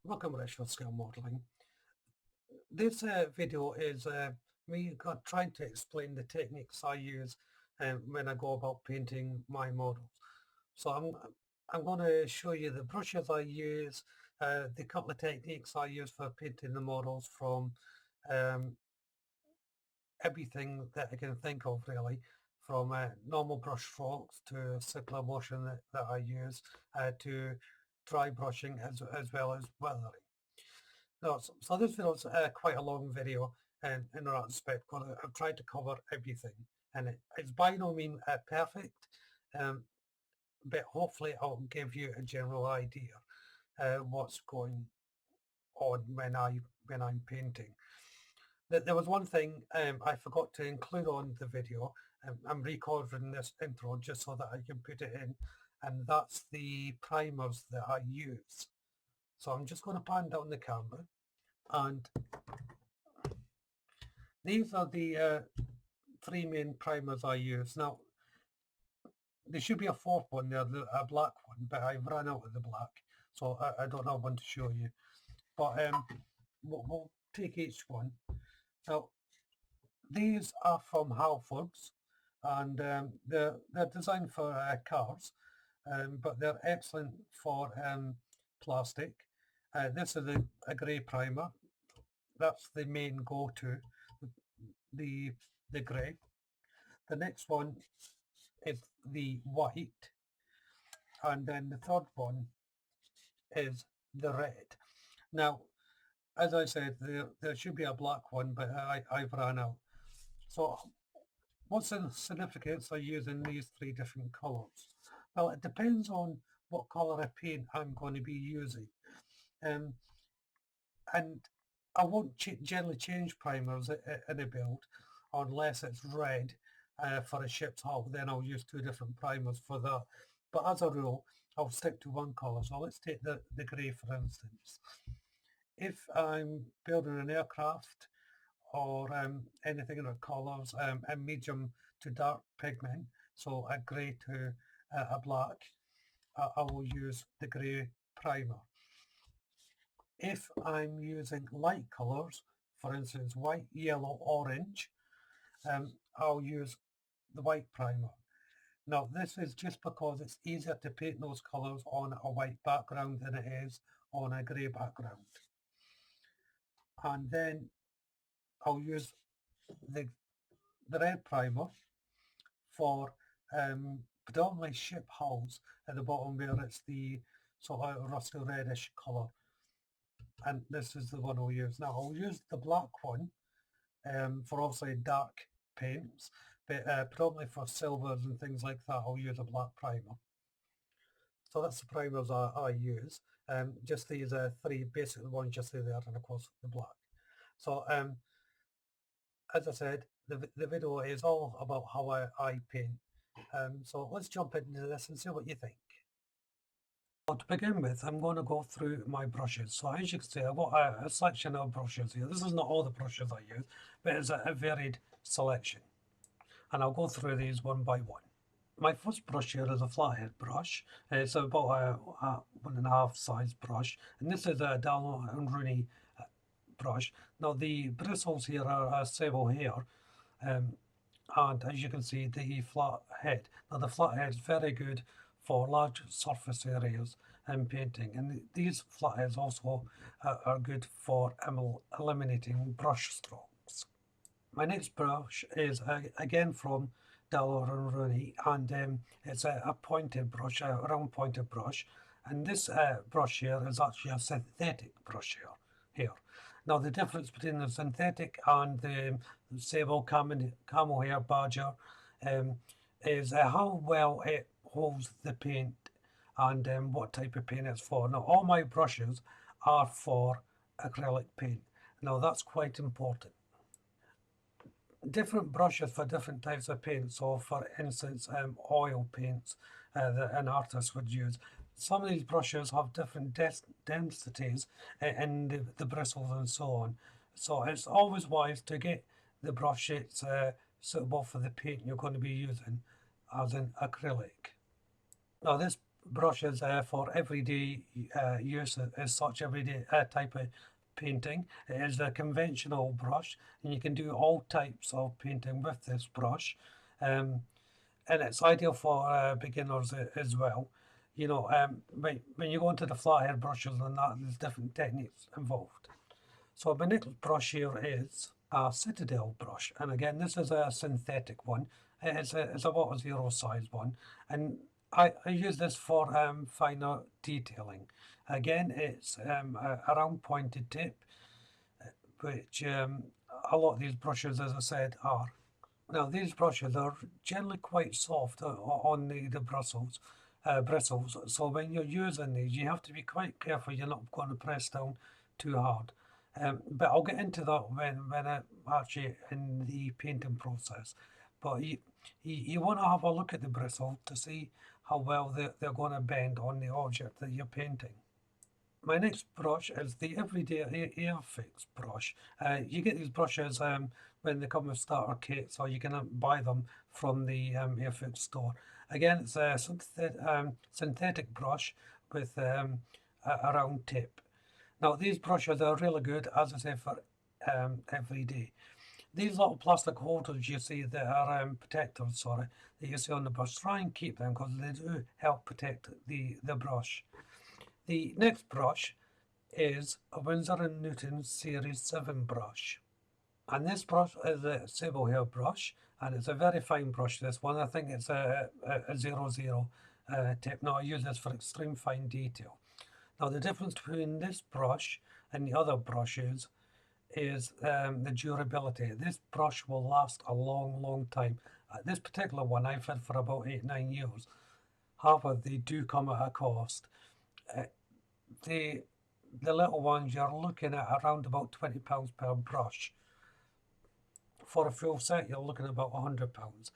Welcome to Ratio Scale Modeling. This video is me trying to explain the techniques I use when I go about painting my models. So I'm going to show you the brushes I use, the couple of techniques I use for painting the models from um, everything that I can think of really, from normal brush strokes to circular motion that I use to dry brushing as well as weathering. No, so this video is quite a long video in that respect because I've tried to cover everything, and it's by no means perfect, um, but hopefully I'll give you a general idea what's going on when I'm painting. There was one thing I forgot to include on the video. I'm recording this intro just so that I can put it in, and that's the primers that I use. So I'm just going to pan down the camera, and these are the three main primers I use. Now, there should be a fourth one there, a black one, but I've run out of the black, so I don't have one to show you. But we'll take each one. Now, these are from Halfords, and they're designed for cars, but they're excellent for plastic. This is a grey primer. That's the main go-to, the grey. The next one is the white, and then the third one is the red. Now, as I said, there should be a black one, but I've run out. So what's the significance of using these three different colours? Well, it depends on what colour of paint I'm going to be using. And I won't generally change primers in a build unless it's red for a ship's hull. Then I'll use two different primers for that. But as a rule, I'll stick to one colour. So let's take the grey for instance. If I'm building an aircraft or anything in the colours, a medium to dark pigment, so a grey to a black, I will use the grey primer. If I'm using light colours, for instance white, yellow, orange, I'll use the white primer. Now this is just because it's easier to paint those colours on a white background than it is on a grey background. And then I'll use the red primer for predominantly ship hulls at the bottom where it's the sort of rusty reddish colour. And this is the one I'll use. Now I'll use the black one for obviously dark paints, but predominantly for silvers and things like that I'll use a black primer. So that's the primers I use. Just these three basic ones just there, and of course the black. So as I said, the video is all about how I paint. So let's jump into this and see what you think. Well, to begin with, I'm going to go through my brushes. So as you can see, I've got a selection of brushes here. This is not all the brushes I use, but it's a varied selection. And I'll go through these one by one. My first brush here is a flathead brush. It's about a 1.5 size brush. And this is a Dallot and Rooney brush. Now the bristles here are sable hair. And as you can see, the flat head. Now the flat head is very good for large surface areas and painting, and these flatheads also are good for eliminating brush strokes. My next brush is again from Dallot and Rooney, and it's a pointed brush, a round pointed brush, and this brush here is actually a synthetic brush here. Now the difference between the synthetic and the sable camel hair badger is how well it holds the paint and what type of paint it's for. Now all my brushes are for acrylic paint. Now that's quite important. Different brushes for different types of paint. So for instance, oil paints that an artist would use. Some of these brushes have different densities in the bristles and so on. So it's always wise to get the brush that's suitable for the paint you're going to be using, as in acrylic. Now this brushes for everyday use as such, everyday type of painting. It is a conventional brush, and you can do all types of painting with this brush. Um, and it's ideal for beginners as well. You know, when you go into the flathead brushes and that, there's different techniques involved. So my next brush here is a Citadel brush, and again this is a synthetic one. It's about a zero size one, and I use this for finer detailing. Again, it's a round pointed tip, which a lot of these brushes, as I said, are. Now these brushes are generally quite soft on the bristles. So when you're using these, you have to be quite careful you're not going to press down too hard. But I'll get into that when I'm actually in the painting process. But you want to have a look at the bristle to see how well they're going to bend on the object that you're painting. My next brush is the Everyday Airfix brush. You get these brushes when they come with starter kits, or you can buy them from the Airfix store. Again, it's a synthetic brush with a round tip. Now, these brushes are really good, as I say, for every day. These little plastic holders you see that are protectors, sorry, that you see on the brush, try and keep them because they do help protect the brush. The next brush is a Winsor & Newton Series 7 brush. And this brush is a sable hair brush, and it's a very fine brush, this one. I think it's a 00 tip. Now I use this for extreme fine detail. Now the difference between this brush and the other brushes is the durability. This brush will last a long time. This particular one I've had for about 8-9 years. However, they do come at a cost. The the little ones you're looking at around about £20 per brush. For a full set, you're looking at about £100.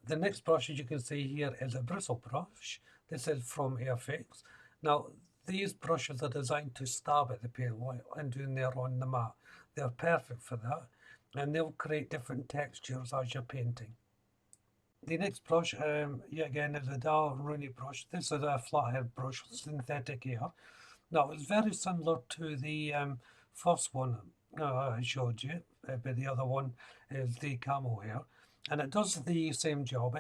The next brush, as you can see here, is a bristle brush. This is from Airfix. Now, these brushes are designed to stab at the paint and doing there on the mat. They're perfect for that, and they'll create different textures as you're painting. The next brush, yet again, is a Dal Rooney brush. This is a flathead brush, synthetic hair. Now, it's very similar to the first one I showed you, but the other one is the camel hair. And it does the same job.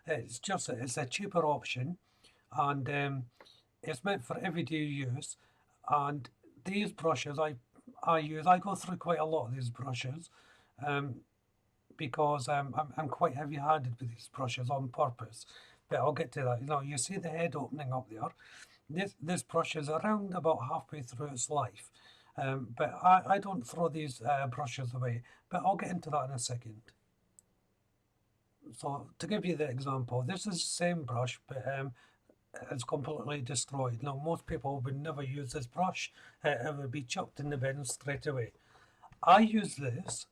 It's a cheaper option, and it's meant for everyday use. And these brushes I go through quite a lot of these brushes because I'm quite heavy-handed with these brushes on purpose. But I'll get to that. You know, you see the head opening up there. This brush is around about halfway through its life. But I don't throw these brushes away. But I'll get into that in a second. So to give you the example, this is the same brush, but it's completely destroyed. Now, most people would never use this brush. It would be chucked in the bin straight away. I use this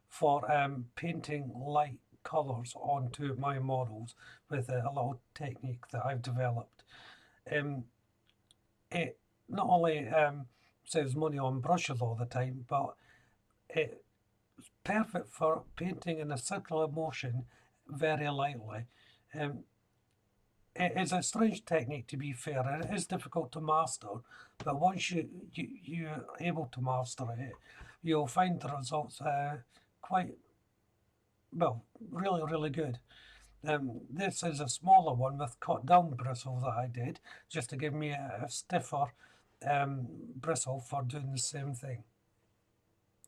for painting light colours onto my models with a little technique that I've developed. It not only saves money on brushes all the time, but it's perfect for painting in a circular motion very lightly. It is a strange technique, to be fair, and it is difficult to master, but once you're able to master it, you'll find the results quite, well, really good. This is a smaller one with cut down bristle that I did, just to give me a stiffer bristle for doing the same thing.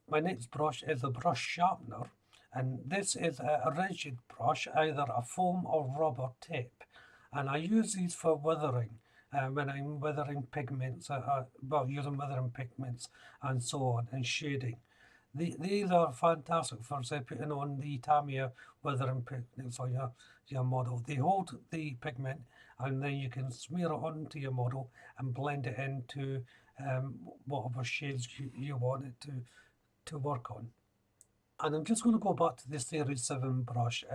My next brush is a brush sharpener, and this is a rigid brush, either a foam or rubber tip. And I use these for weathering, when I'm weathering pigments, using weathering pigments and so on, and shading. These are fantastic for, say, putting on the Tamiya weathering pigments on your model. They hold the pigment, and then you can smear it onto your model and blend it into whatever shades you want it to work on. And I'm just going to go back to the Series 7 brush.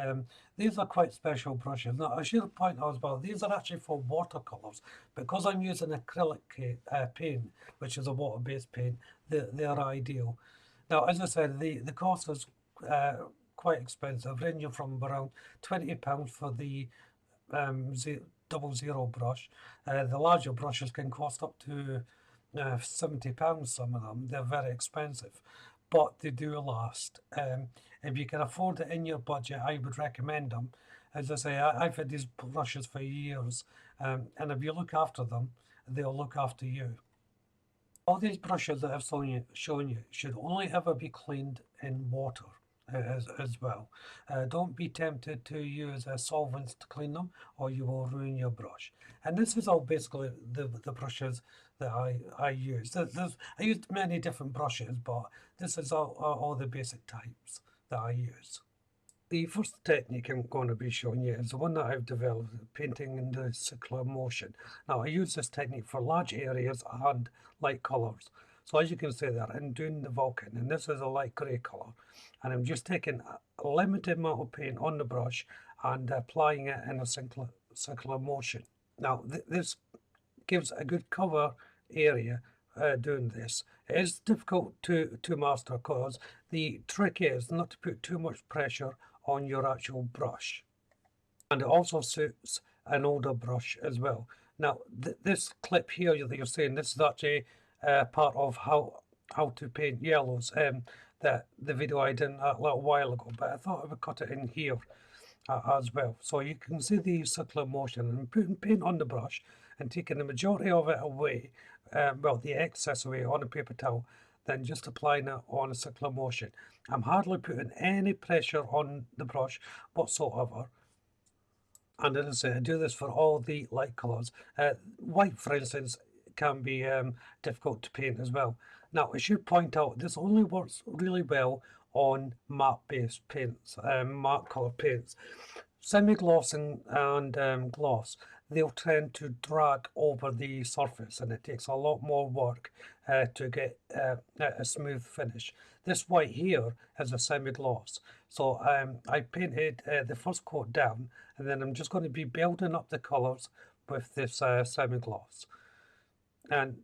These are quite special brushes. Now, I should point out as well, these are actually for watercolours. Because I'm using acrylic paint, which is a water-based paint, they're ideal. Now, as I said, the cost is quite expensive, ranging from around £20 for the double zero brush. The larger brushes can cost up to £70, some of them. They're very expensive, but they do last. If you can afford it in your budget, I would recommend them. As I say, I've had these brushes for years, and if you look after them, they'll look after you. All these brushes that I've shown you should only ever be cleaned in water as well. Don't be tempted to use solvents to clean them, or you will ruin your brush. And this is all basically the brushes that I use. I used many different brushes, but this is all the basic types that I use. The first technique I'm going to be showing you is the one that I've developed, painting in the circular motion. Now, I use this technique for large areas and light colours. So as you can see there, I'm doing the Vulcan, and this is a light grey colour. And I'm just taking a limited amount of paint on the brush and applying it in a circular motion. Now, this gives a good cover area doing this. It is difficult to master because the trick is not to put too much pressure on your actual brush, and it also suits an older brush as well. Now this clip here that you're seeing, this is actually part of how to paint yellows, that the video I did a little while ago, but I thought I would cut it in here as well. So you can see the circular motion and putting paint on the brush and taking the majority of it away, well, the excess away on a paper towel, then just applying it on a circular motion. I'm hardly putting any pressure on the brush whatsoever. And as I say, I do this for all the light colours. White, for instance, can be difficult to paint as well. Now, I should point out, this only works really well on matte-based paints, matte colour paints. Semi-gloss and gloss, they'll tend to drag over the surface, and it takes a lot more work to get a smooth finish. This white here is a semi-gloss, so I painted the first coat down, and then I'm just going to be building up the colours with this semi-gloss. And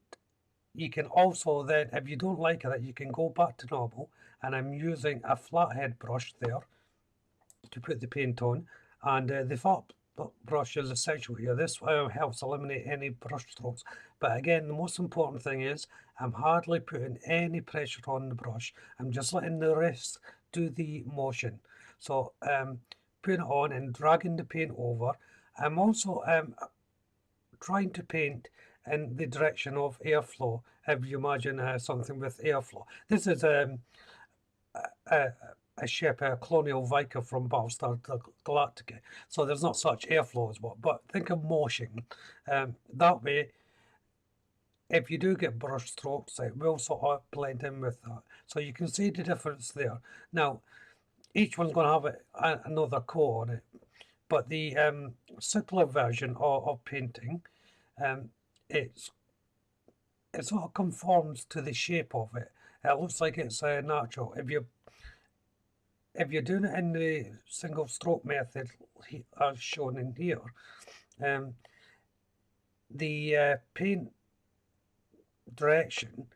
you can also then, if you don't like it, you can go back to normal, and I'm using a flathead brush there to put the paint on, and the flat brush is essential here. This helps eliminate any brush strokes, but again, the most important thing is I'm hardly putting any pressure on the brush. I'm just letting the wrist do the motion. So putting it on and dragging the paint over. I'm also trying to paint in the direction of airflow. If you imagine something with airflow, this is a ship, a Colonial Vicar from Battlestar Galactica. So there's not such airflow as well, but think of motion. That way, if you do get brush strokes, it will sort of blend in with that. So you can see the difference there. Now, each one's going to have another coat on it, but the circular version of painting, it sort of conforms to the shape of it. It looks like it's natural. If you're doing it in the single stroke method as shown in here, the paint direction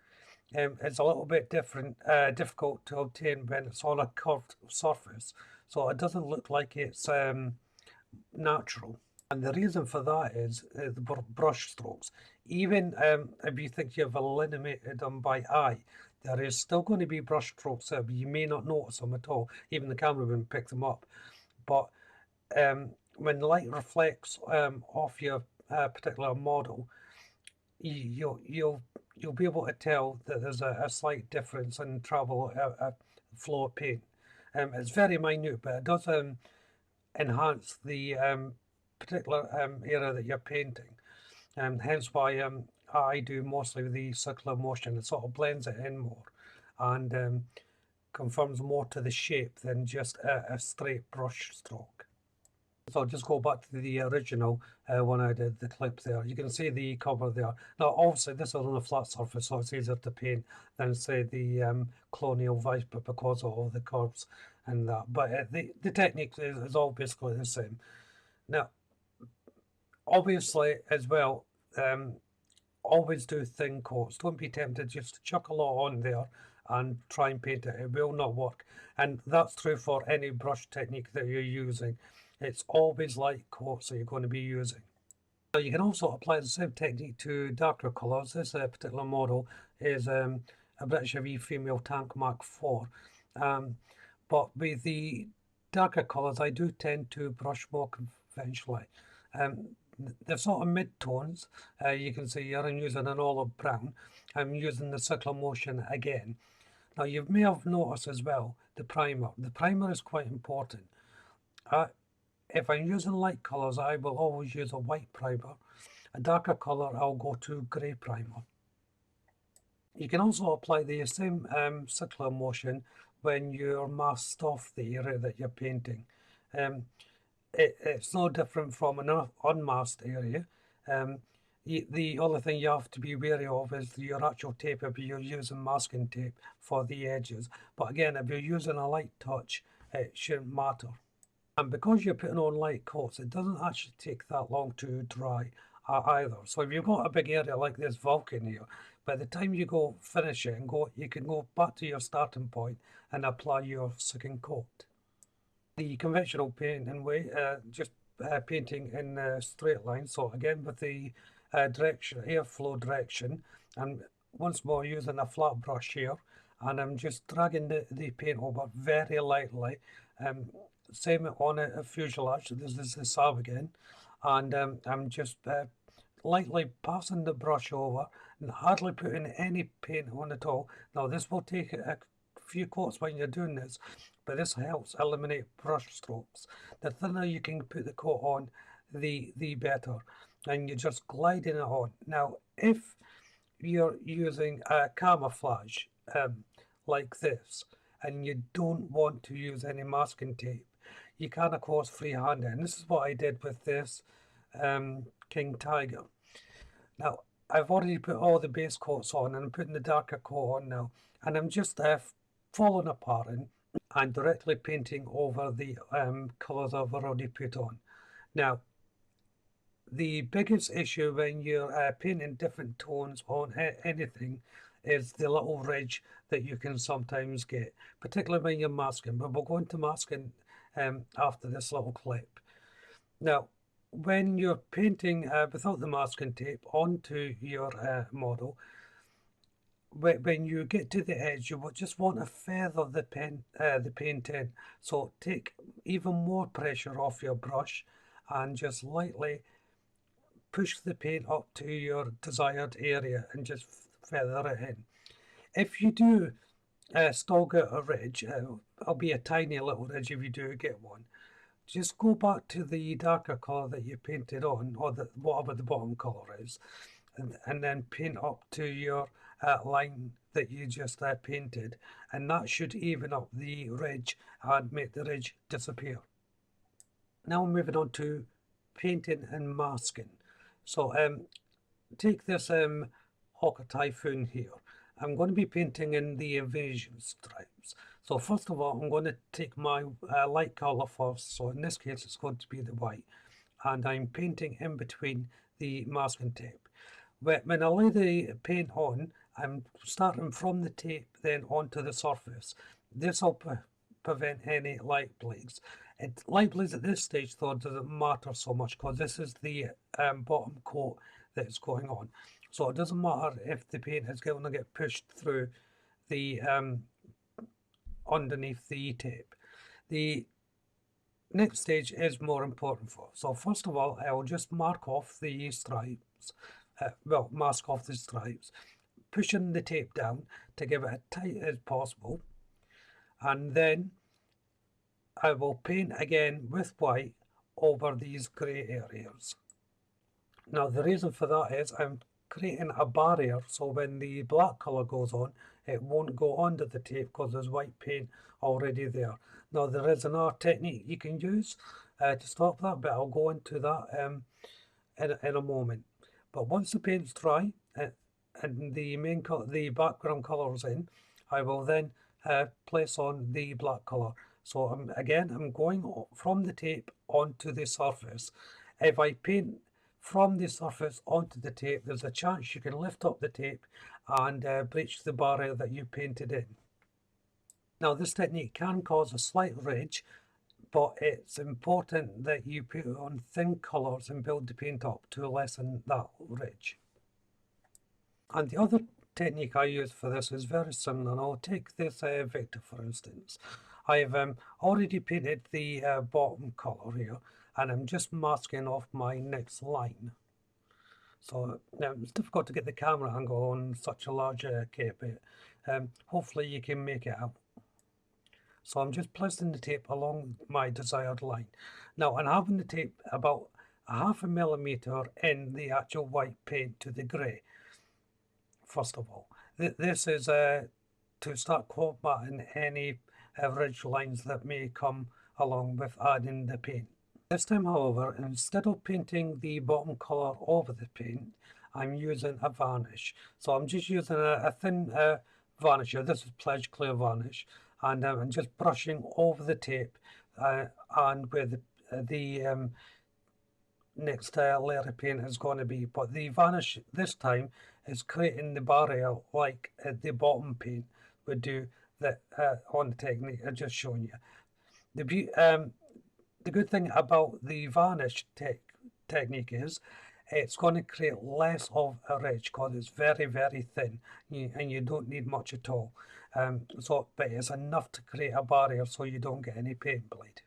is a little bit difficult to obtain when it's on a curved surface, so it doesn't look like it's natural. And the reason for that is the brush strokes. Even if you think you've eliminated them by eye, there is still going to be brush strokes there, but you may not notice them at all. Even the camera wouldn't pick them up. But when light reflects off your particular model, you'll be able to tell that there's a slight difference in travel, flow of paint. It's very minute, but it does enhance the particular area that you're painting, and hence why I do mostly the circular motion. It sort of blends it in more and conforms more to the shape than just a straight brush stroke. So I'll just go back to the original when I did the clip there. You can see the cover there. Now obviously this is on a flat surface, so it's easier to paint than say the Colonial Viper because of all the curves and that. But the technique is all basically the same. Now obviously as well, always do thin coats. Don't be tempted just to chuck a lot on there and try and paint it. It will not work. And that's true for any brush technique that you're using. It's always light coats that you're going to be using. Now you can also apply the same technique to darker colours. This particular model is a British Heavy Female Tank Mark IV. But with the darker colours, I do tend to brush more conventionally. The sort of mid-tones, you can see here I'm using an olive brown. I'm using the circular motion again. Now you may have noticed as well the primer. The primer is quite important. If I'm using light colours, I will always use a white primer. A darker colour, I'll go to grey primer. You can also apply the same circular motion when you're masked off the area that you're painting. It's no different from an unmasked area. The other thing you have to be wary of is your actual tape if you're using masking tape for the edges. But again, if you're using a light touch, it shouldn't matter. And because you're putting on light coats, it doesn't actually take that long to dry either. So if you've got a big area like this Vulcan here, by the time you go finish it and you can go back to your starting point and apply your second coat. The conventional painting way, just painting in a straight line. So again with the airflow direction, and once more using a flat brush here, and I'm just dragging the paint over very lightly. Same on a fuselage. This is the Saab again, and I'm just lightly passing the brush over and hardly putting any paint on at all. Now this will take a few coats when you're doing this, but this helps eliminate brush strokes. The thinner you can put the coat on, the better, and you're just gliding it on. Now if you're using a camouflage like this, and you don't want to use any masking tape, you can of course freehand it, and this is what I did with this King Tiger. Now I've already put all the base coats on, and I'm putting the darker coat on now, and I'm just falling apart and directly painting over the colours I've already put on. Now the biggest issue when you're painting different tones on anything is the little ridge that you can sometimes get, particularly when you're masking, but we'll go into masking after this little clip. Now, when you're painting without the masking tape onto your model, when you get to the edge, you will just want to feather the paint in. So take even more pressure off your brush and just lightly push the paint up to your desired area and just feather it in. If you do still get a ridge, it'll be a tiny little ridge if you do get one. Just go back to the darker colour that you painted on, or whatever the bottom colour is, and then paint up to your line that you just painted, and that should even up the ridge and make the ridge disappear. Now moving on to painting and masking. So take this Hawker Typhoon here. I'm going to be painting in the invasion stripes. So first of all, I'm going to take my light colour first. So in this case, it's going to be the white. And I'm painting in between the masking tape. When I lay the paint on, I'm starting from the tape then onto the surface. This will prevent any light bleeds. Light bleeds at this stage though doesn't matter so much because this is the bottom coat that's going on. So it doesn't matter if the paint is going to get pushed through the underneath the tape. The next stage is more important for. So first of all, I'll just mark off the stripes. Mask off the stripes, pushing the tape down to give it as tight as possible, and then I will paint again with white over these grey areas. Now the reason for that is I'm creating a barrier so when the black colour goes on, it won't go under the tape because there's white paint already there. Now there is another technique you can use to stop that, but I'll go into that in a moment. But once the paint's dry and the background colour is in, I will then place on the black colour. So I'm going from the tape onto the surface. If I paint from the surface onto the tape, there's a chance you can lift up the tape and breach the barrier that you painted in. Now this technique can cause a slight ridge, but it's important that you put on thin colours and build the paint up to lessen that ridge. And the other technique I use for this is very similar. And I'll take this Victor for instance. I've already painted the bottom colour here, and I'm just masking off my next line. So now it's difficult to get the camera angle on such a large cape, but hopefully you can make it out. So I'm just placing the tape along my desired line. Now I'm having the tape about a half a millimetre in the actual white paint to the grey. First of all, this is to start combating any ridge lines that may come along with adding the paint. This time, however, instead of painting the bottom colour over the paint, I'm using a varnish. So I'm just using a thin varnish here. This is Pledge Clear Varnish, and I'm just brushing over the tape and where the next layer of paint is going to be. But the varnish this time is creating the barrier like the bottom paint would do that on the technique I just shown you. The good thing about the varnish technique is it's going to create less of a ridge because it's very, very thin, and you don't need much at all. But it's enough to create a barrier so you don't get any paint bleed.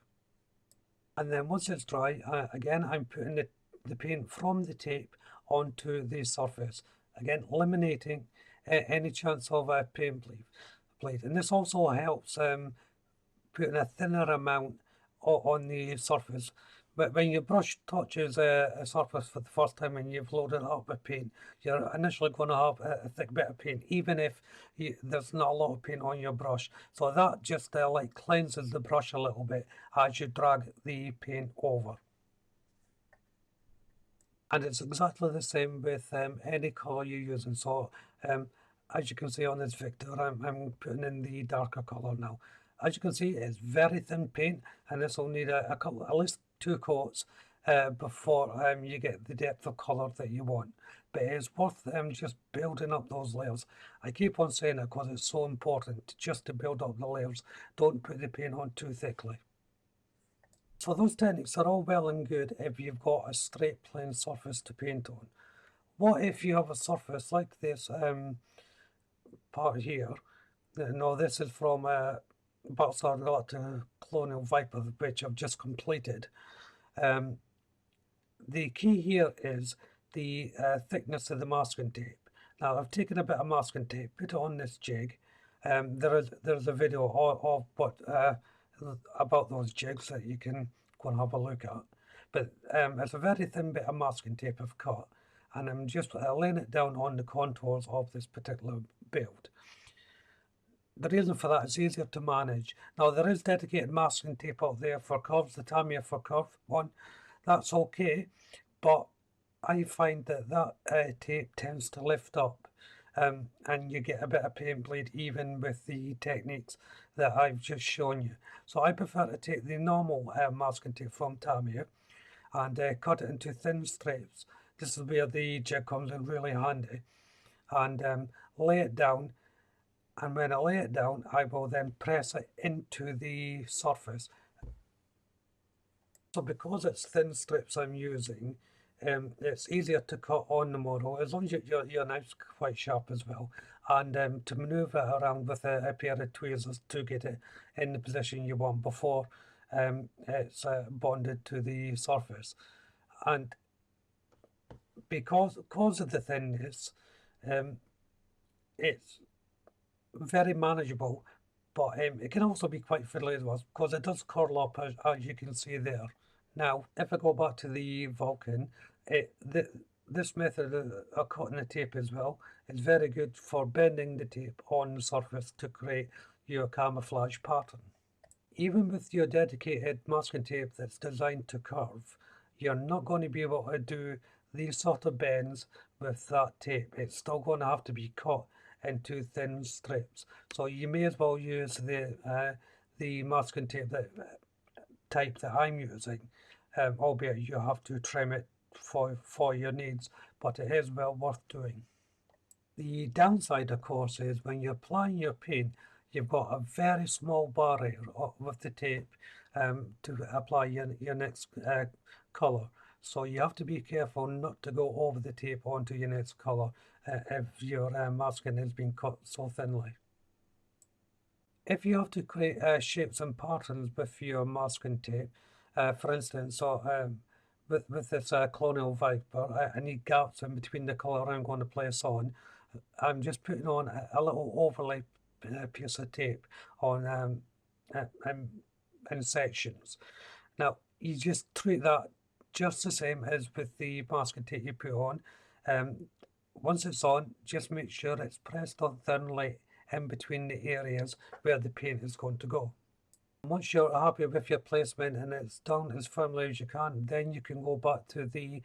And then once it's dry, again, I'm putting the paint from the tape onto the surface, again, eliminating any chance of a paint bleed. And this also helps putting a thinner amount on the surface. But when your brush touches a surface for the first time and you've loaded it up with paint, you're initially going to have a thick bit of paint, even if there's not a lot of paint on your brush. So that just like cleanses the brush a little bit as you drag the paint over. And it's exactly the same with any colour you're using. So as you can see on this Victor, I'm putting in the darker colour now. As you can see, it's very thin paint, and this will need a couple, at least 2 coats before you get the depth of colour that you want. But it's worth just building up those layers. I keep on saying it because it's so important just to build up the layers. Don't put the paint on too thickly. So those techniques are all well and good if you've got a straight plain surface to paint on. What if you have a surface like this part here? No, this is from Battlestar Galactica Colonial Viper, which I've just completed. The key here is the thickness of the masking tape. Now I've taken a bit of masking tape, put it on this jig. There's a video of what about those jigs that you can go and have a look at. But it's a very thin bit of masking tape I've cut, and I'm just laying it down on the contours of this particular build. The reason for that is easier to manage. Now there is dedicated masking tape out there for curves, the Tamiya for curve one. That's okay, but I find that tape tends to lift up and you get a bit of paint bleed even with the techniques that I've just shown you. So I prefer to take the normal masking tape from Tamiya and cut it into thin strips. This is where the jig comes in really handy, and lay it down. And when I lay it down, I will then press it into the surface. So because it's thin strips I'm using, it's easier to cut on the model, as long as your knife's quite sharp as well, and to manoeuvre it around with a pair of tweezers to get it in the position you want before it's bonded to the surface. And because of the thinness, it's very manageable, but it can also be quite fiddly as well because it does curl up as you can see there. Now, if I go back to the Vulcan, this method of cutting the tape as well is very good for bending the tape on the surface to create your camouflage pattern. Even with your dedicated masking tape that's designed to curve, you're not going to be able to do these sort of bends with that tape. It's still going to have to be cut into thin strips. So you may as well use the masking tape type that I'm using, albeit you have to trim it for your needs, but it is well worth doing. The downside, of course, is when you're applying your paint, you've got a very small barrier with the tape to apply your next colour. So you have to be careful not to go over the tape onto your next colour if your masking has been cut so thinly. If you have to create shapes and patterns with your masking tape, for instance, with this Colonial Viper, I need gaps in between the colour I'm going to place on. I'm just putting on a little overlay piece of tape on in sections. Now, you just treat that just the same as with the masking tape you put on. Once it's on, just make sure it's pressed on thinly in between the areas where the paint is going to go. Once you're happy with your placement and it's done as firmly as you can, then you can go back to the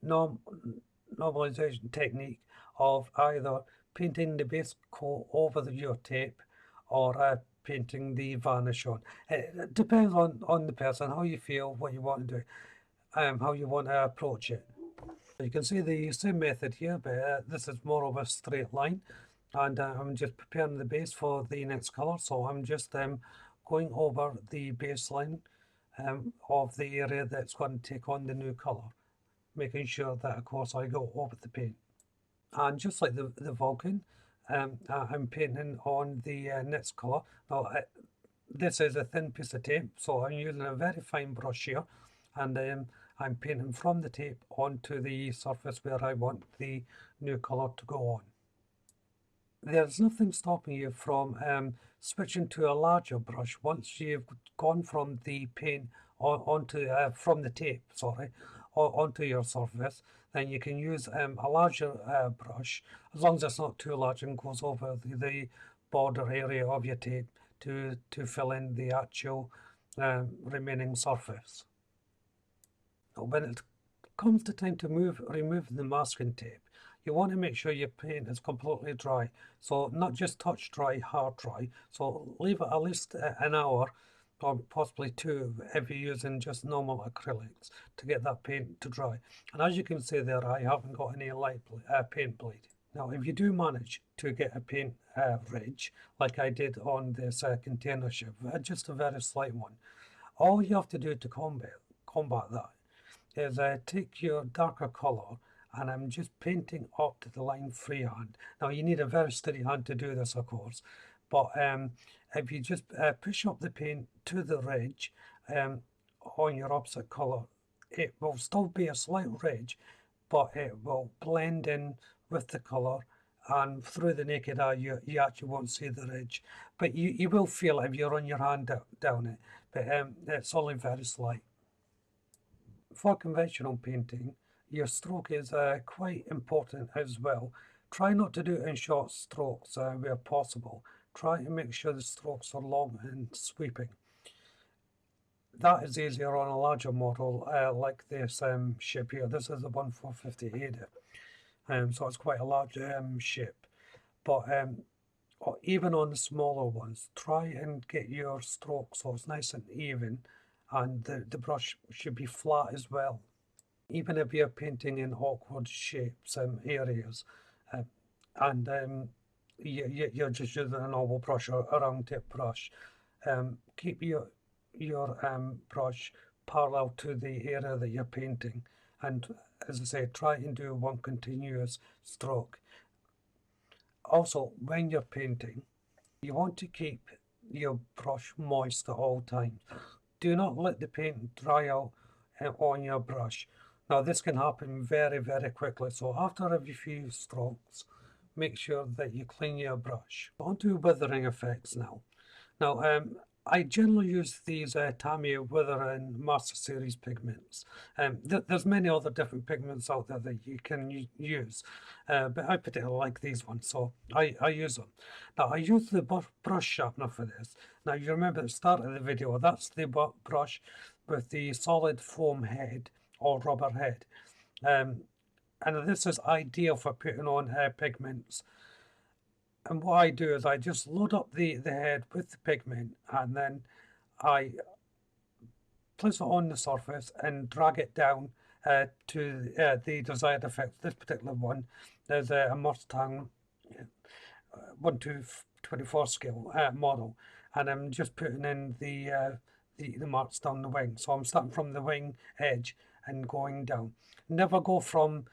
normalization technique of either painting the base coat over your tape or painting the varnish on. It depends on the person, how you feel, what you want to do, how you want to approach it. You can see the same method here, but this is more of a straight line, and I'm just preparing the base for the next color. So I'm just going over the baseline of the area that's going to take on the new color, making sure that of course I go over the paint. And just like the Vulcan, I'm painting on the next color. Now this is a thin piece of tape, so I'm using a very fine brush here, and I'm painting from the tape onto the surface where I want the new color to go on. There's nothing stopping you from switching to a larger brush once you've gone from the paint onto from the tape, sorry, onto your surface. Then you can use a larger brush, as long as it's not too large and goes over the border area of your tape to fill in the actual remaining surface. When it comes to time to remove the masking tape, you want to make sure your paint is completely dry. So not just touch dry, hard dry. So leave it at least an hour or possibly two if you're using just normal acrylics to get that paint to dry. And as you can see there, I haven't got any light paint bleed. Now, if you do manage to get a paint ridge, like I did on this container ship, just a very slight one, all you have to do to combat that is take your darker color, and I'm just painting up to the line freehand. Now you need a very steady hand to do this, of course, but if you just push up the paint to the ridge on your opposite color, it will still be a slight ridge, but it will blend in with the color, and through the naked eye you actually won't see the ridge, but you will feel it if you run your hand down it, but it's only very slight. For conventional painting, your stroke is quite important as well. Try not to do it in short strokes where possible. Try to make sure the strokes are long and sweeping. That is easier on a larger model like this ship here. This is the 1450 so it's quite a large ship. But even on the smaller ones, try and get your stroke so it's nice and even, and the brush should be flat as well. Even if you're painting in awkward shapes areas, and you're just using a normal brush or a round tip brush, keep your brush parallel to the area that you're painting, and as I say, try and do one continuous stroke. Also, when you're painting, you want to keep your brush moist at all times. Do not let the paint dry out on your brush. Now this can happen very, very quickly, so after every few strokes, make sure that you clean your brush. On to withering effects now. Now I generally use these Tamiya Withering Master Series pigments. There's many other different pigments out there that you can use, but I particularly like these ones, so I use them. Now I use the brush sharpener for this. Now you remember at the start of the video, that's the brush with the solid foam head or rubber head. And this is ideal for putting on pigments. And what I do is I just load up the head with the pigment, and then I place it on the surface and drag it down to the desired effect. This particular one, there's a Mustang 125 24 scale model, and I'm just putting in the marks down the wing. So I'm starting from the wing edge and going down. Never go from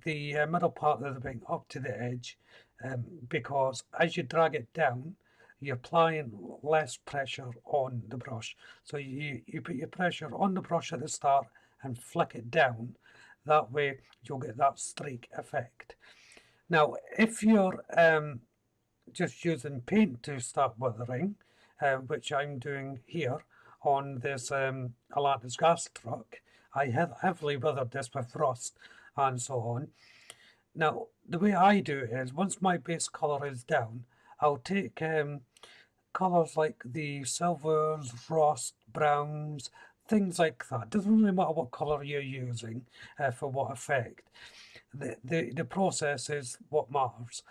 the middle part of the wing up to the edge, because as you drag it down, you're applying less pressure on the brush. So you put your pressure on the brush at the start and flick it down. That way you'll get that streak effect. Now, if you're just using paint to start weathering, which I'm doing here on this Atlantis gas truck, I have heavily weathered this with rust and so on. Now, the way I do it is, once my base colour is down, I'll take colours like the silvers, rust, browns, things like that. Doesn't really matter what colour you're using for what effect. The process is what matters.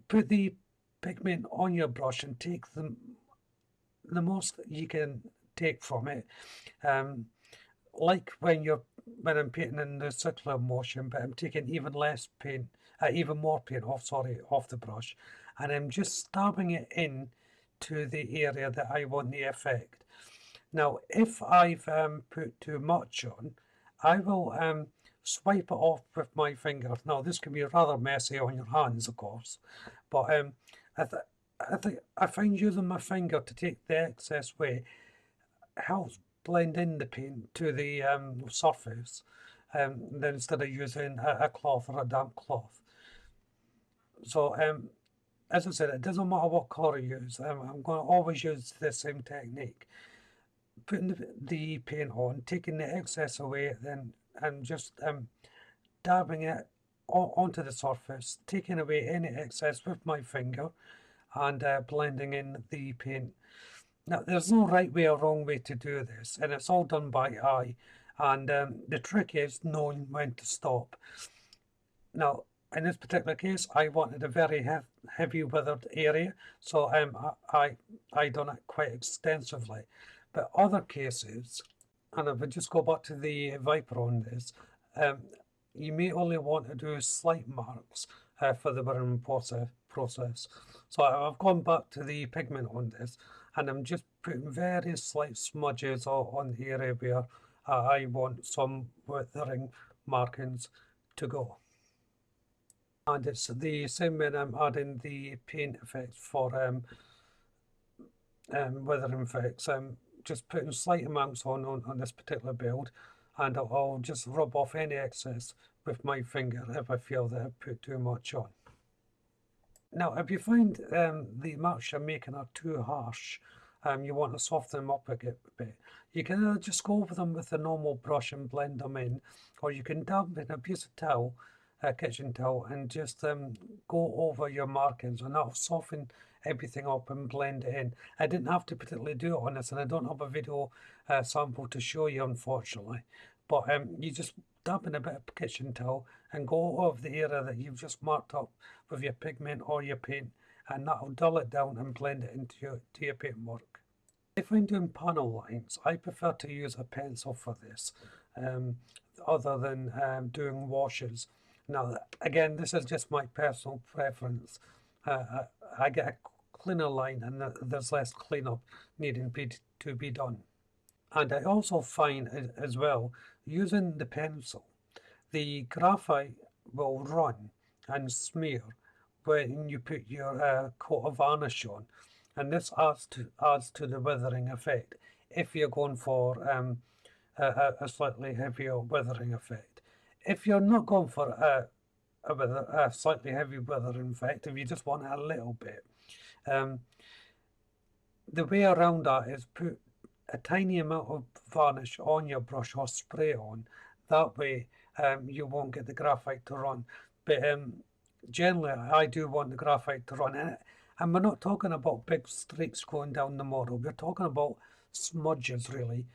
Put the pigment on your brush and take the most you can take from it. Like when I'm painting in the circular motion, but I'm taking even less paint, even more paint off the brush, and I'm just stabbing it in to the area that I want the effect. Now, if I've put too much on, I will swipe it off with my finger. Now, this can be rather messy on your hands, of course, but I find using my finger to take the excess away helps blend in the paint to the surface, then instead of using a cloth or a damp cloth. So as I said, it doesn't matter what colour you use. I'm going to always use the same technique. Putting the paint on, taking the excess away, then and just dabbing it onto the surface, taking away any excess with my finger, and blending in the paint. Now, there's no right way or wrong way to do this, and it's all done by eye, and the trick is knowing when to stop. Now, in this particular case, I wanted a very heavy weathered area, so I done it quite extensively. But other cases, and if I just go back to the Viper on this, you may only want to do slight marks for the weathering process. So I've gone back to the pigment on this, and I'm just putting very slight smudges on the area where I want some weathering markings to go. And it's the same when I'm adding the paint effects for weathering effects. I'm just putting slight amounts on this particular build, and I'll just rub off any excess with my finger if I feel that I've put too much on. Now, if you find the marks you're making are too harsh, you want to soften them up a bit, you can just go over them with a normal brush and blend them in, or you can dab in a piece of towel, a kitchen towel, and just go over your markings, and that'll soften everything up and blend it in. I didn't have to particularly do it on this, and I don't have a video sample to show you, unfortunately, but you just dab in a bit of kitchen towel and go over the area that you've just marked up with your pigment or your paint, and that'll dull it down and blend it into your paintwork. If I'm doing panel lines, I prefer to use a pencil for this, other than doing washes. Now, again, this is just my personal preference. I get a cleaner line, and there's less cleanup needing to be done. And I also find as well, using the pencil, the graphite will run and smear when you put your coat of varnish on, and this adds to the weathering effect if you're going for a slightly heavier weathering effect. If you're not going for a slightly heavy weathering effect, if you just want a little bit, the way around that is put a tiny amount of varnish on your brush or spray on. That way you won't get the graphite to run. But generally I do want the graphite to run. And we're not talking about big streaks going down the model. We're talking about smudges really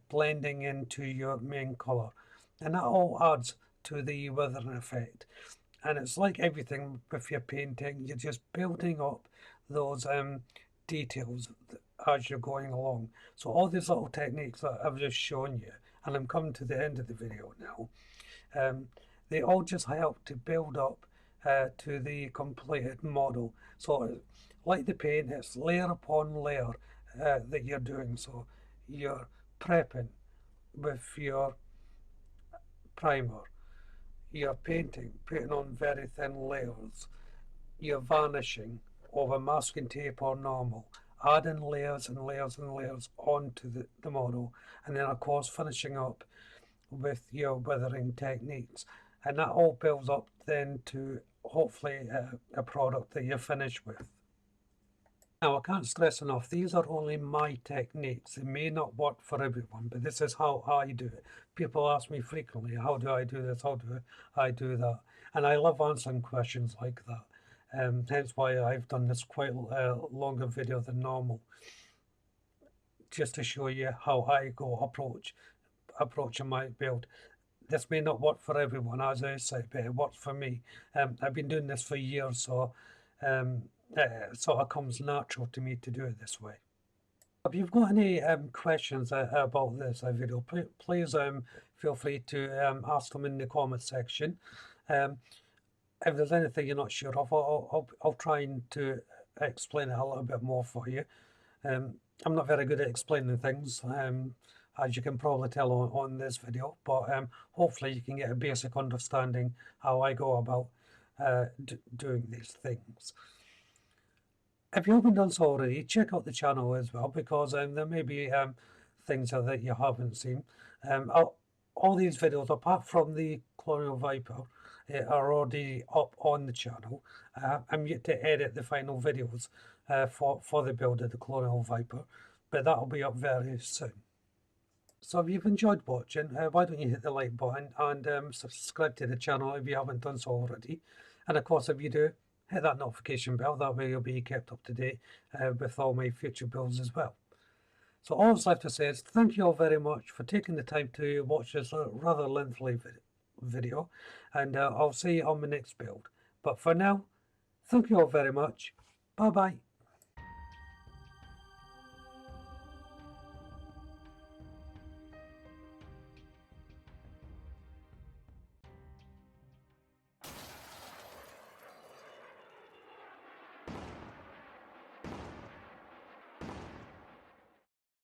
blending into your main colour. And that all adds to the weathering effect. And it's like everything with your painting, you're just building up those details as you're going along. So all these little techniques that I've just shown you, and I'm coming to the end of the video now, they all just help to build up to the completed model. So like the paint, it's layer upon layer that you're doing. So you're prepping with your primer, you're painting, putting on very thin layers, you're varnishing over masking tape or normal, adding layers and layers and layers onto the model, and then of course finishing up with your weathering techniques. And that all builds up then to hopefully a product that you're finished with. Now, I can't stress enough, these are only my techniques. They may not work for everyone, but this is how I do it. People ask me frequently, how do I do this? How do I do that? And I love answering questions like that. Hence why I've done this quite longer video than normal, just to show you how I go approaching my build. This may not work for everyone, as I say, but it works for me. I've been doing this for years, so it sort of comes natural to me to do it this way. If you've got any questions about this video, please feel free to ask them in the comment section. If there's anything you're not sure of, I'll try to explain it a little bit more for you. I'm not very good at explaining things, as you can probably tell on this video, but hopefully you can get a basic understanding how I go about doing these things. If you haven't done so already, check out the channel as well, because there may be things that you haven't seen. All these videos, apart from the Colonial Viper, are already up on the channel. I'm yet to edit the final videos for the build of the Colonial Viper, but that'll be up very soon. So if you've enjoyed watching, why don't you hit the like button and subscribe to the channel if you haven't done so already. And of course, if you do, hit that notification bell. That way you'll be kept up to date with all my future builds as well. So all that's left to say is thank you all very much for taking the time to watch this rather lengthy video. And I'll see you on my next build. But for now, thank you all very much. Bye bye.